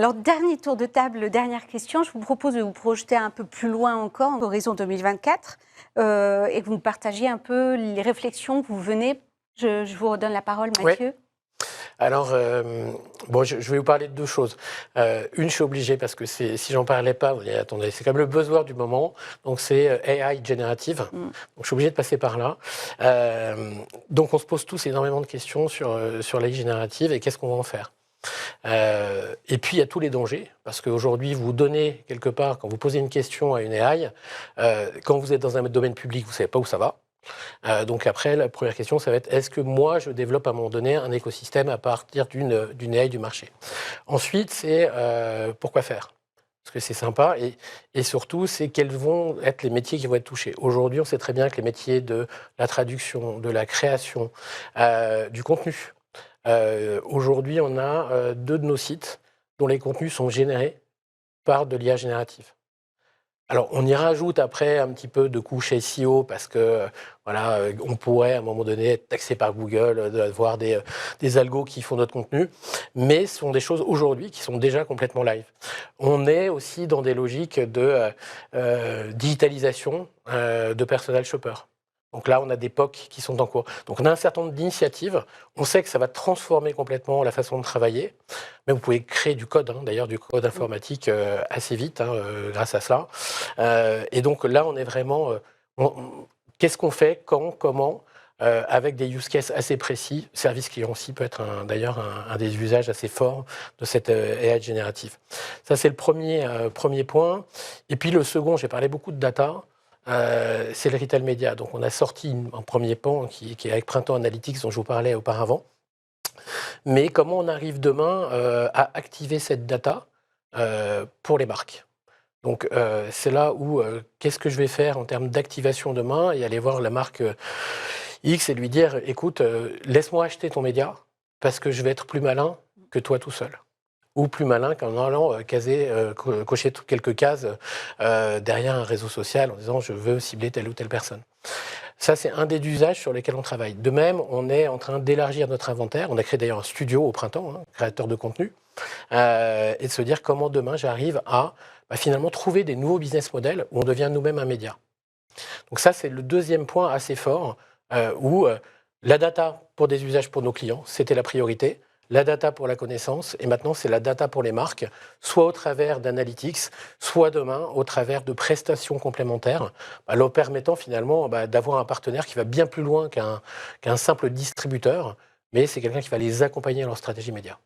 Alors, dernier tour de table, dernière question. Je vous propose de vous projeter un peu plus loin encore, horizon 2024, et que vous nous partagiez un peu les réflexions que vous venez. Je vous redonne la parole, Mathieu. Ouais. Alors, bon, je vais vous parler de deux choses. Une, je suis obligé parce que si j'en parlais pas, vous dites, attendez, c'est quand même le buzzword du moment. Donc, c'est AI générative. Donc, je suis obligé de passer par là. Donc, on se pose tous énormément de questions sur l'AI générative et qu'est-ce qu'on va en faire. Et puis, il y a tous les dangers, parce qu'aujourd'hui, vous donnez quelque part, quand vous posez une question à une AI, quand vous êtes dans un domaine public, vous ne savez pas où ça va. Donc après, la première question, ça va être, est-ce que moi, je développe à un moment donné un écosystème à partir d'une AI du marché? Ensuite, c'est pourquoi faire? Parce que c'est sympa, et surtout, c'est quels vont être les métiers qui vont être touchés. Aujourd'hui, on sait très bien que les métiers de la traduction, de la création, du contenu. Aujourd'hui, on a 2 de nos sites dont les contenus sont générés par de l'IA générative. Alors, on y rajoute après un petit peu de couche SEO parce que, voilà, on pourrait à un moment donné être taxé par Google, avoir des algos qui font notre contenu, mais ce sont des choses aujourd'hui qui sont déjà complètement live. On est aussi dans des logiques de digitalisation de personnel shopper. Donc là, on a des POC qui sont en cours. Donc on a un certain nombre d'initiatives. On sait que ça va transformer complètement la façon de travailler. Mais vous pouvez créer du code, d'ailleurs du code informatique assez vite grâce à cela. Et donc là, on est vraiment... qu'est-ce qu'on fait, quand, comment avec des use cases assez précis. Service client aussi peut être d'ailleurs un des usages assez forts de cette AI générative. Ça, c'est le premier point. Et puis le second, j'ai parlé beaucoup de data. C'est le retail média. Donc, on a sorti un premier pan qui est avec Printemps Analytics, dont je vous parlais auparavant. Mais comment on arrive demain à activer cette data pour les marques? Donc, c'est là où, qu'est-ce que je vais faire en termes d'activation demain, et aller voir la marque X et lui dire, écoute, laisse-moi acheter ton média parce que je vais être plus malin que toi tout seul. Ou plus malin qu'en allant cocher quelques cases derrière un réseau social en disant je veux cibler telle ou telle personne. Ça, c'est un des usages sur lesquels on travaille. De même, on est en train d'élargir notre inventaire. On a créé d'ailleurs un studio au printemps, créateur de contenu, et de se dire comment demain j'arrive à finalement trouver des nouveaux business models où on devient nous-mêmes un média. Donc ça, c'est le deuxième point assez fort où la data pour des usages pour nos clients, c'était la priorité. La data pour la connaissance, et maintenant c'est la data pour les marques, soit au travers d'analytics, soit demain au travers de prestations complémentaires, leur permettant finalement d'avoir un partenaire qui va bien plus loin qu'un simple distributeur, mais c'est quelqu'un qui va les accompagner dans leur stratégie média.